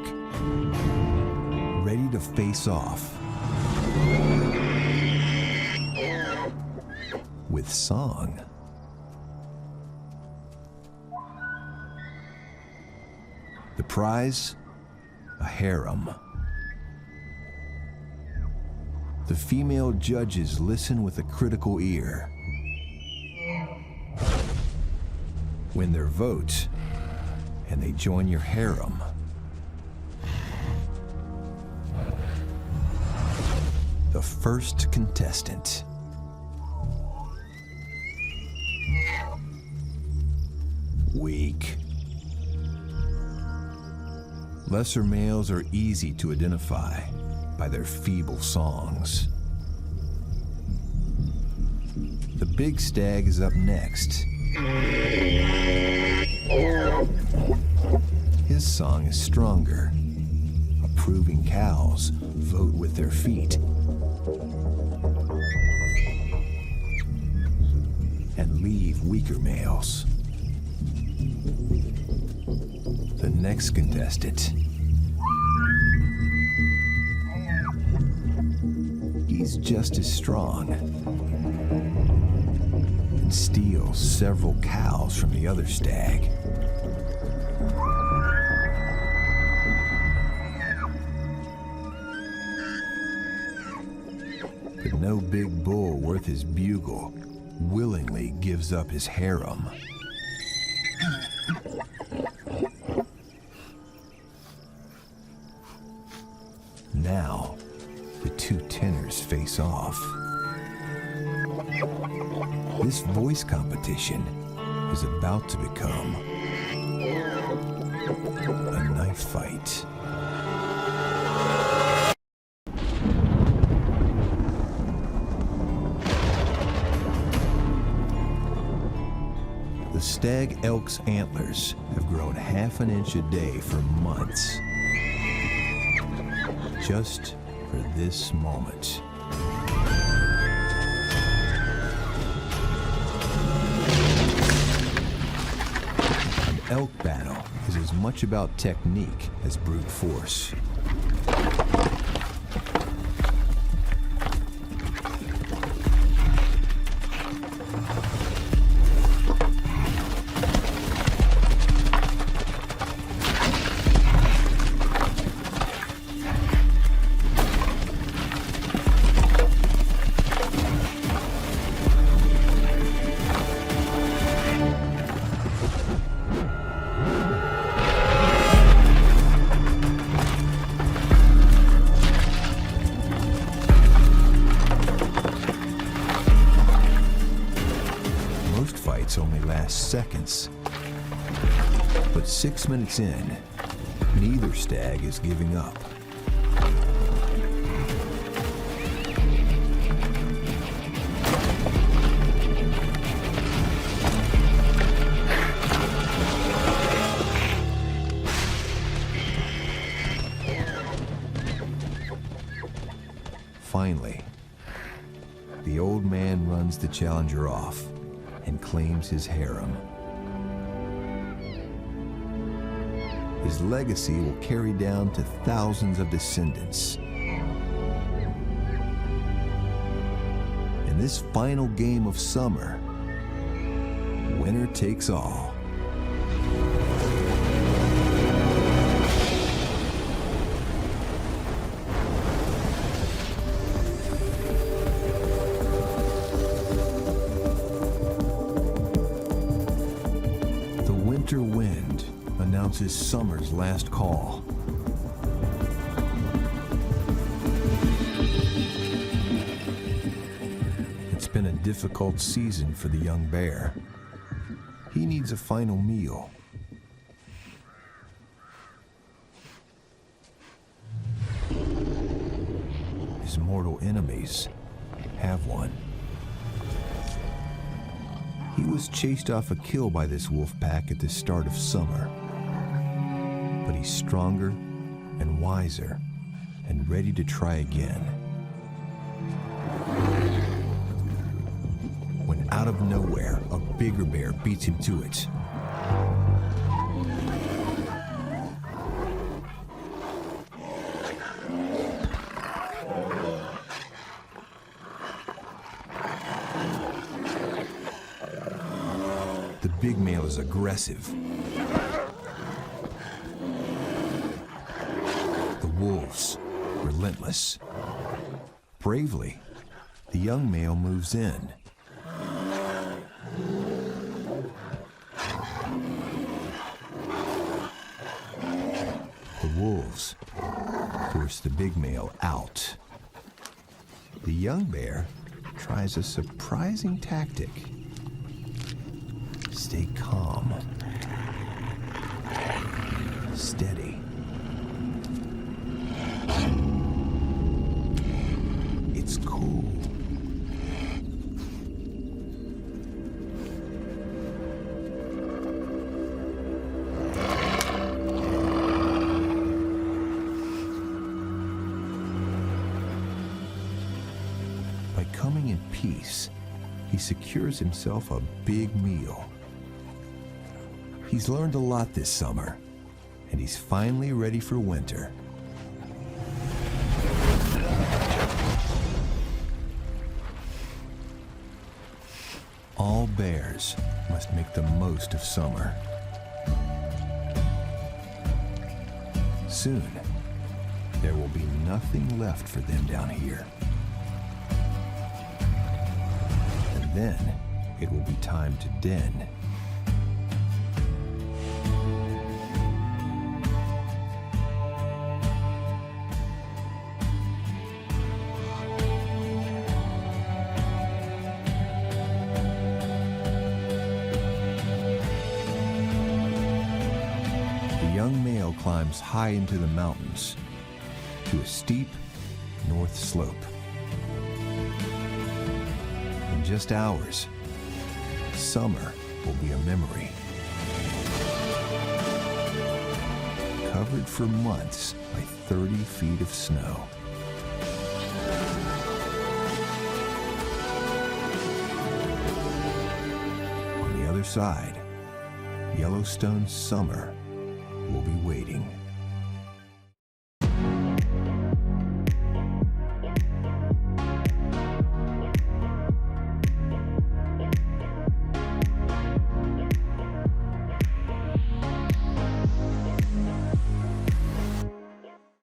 ready to face off with song. The prize? A harem. The female judges listen with a critical ear. Win their vote, and they join your harem. The first contestant. Weak. Lesser males are easy to identify by their feeble songs. The big stag is up next. His song is stronger. Approving cows vote with their feet and leave weaker males. The next contestant. He's just as strong and steals several cows from the other stag. But no big bull worth his bugle willingly gives up his harem. Now, the two tenors face off. This voice competition is about to become a knife fight. The stag elk's antlers have grown half an inch a day for months. Just for this moment. An elk battle is as much about technique as brute force. Only last seconds. But 6 minutes in, neither stag is giving up. Finally, the old man runs the challenger off and claims his harem. His legacy will carry down to thousands of descendants. In this final game of summer, winner takes all. Winter wind announces summer's last call. It's been a difficult season for the young bear. He needs a final meal. His mortal enemies have one. He was chased off a kill by this wolf pack at the start of summer. But he's stronger and wiser and ready to try again. When out of nowhere, a bigger bear beats him to it. The big male is aggressive. The wolves, relentless. Bravely, the young male moves in. The wolves force the big male out. The young bear tries a surprising tactic. Stay calm. Steady. It's cool. By coming in peace, he secures himself a big meal. He's learned a lot this summer, and he's finally ready for winter. All bears must make the most of summer. Soon, there will be nothing left for them down here. And then, it will be time to den. The young male climbs high into the mountains to a steep north slope. In just hours, summer will be a memory. Covered for months by 30 feet of snow. On the other side, Yellowstone's summer will be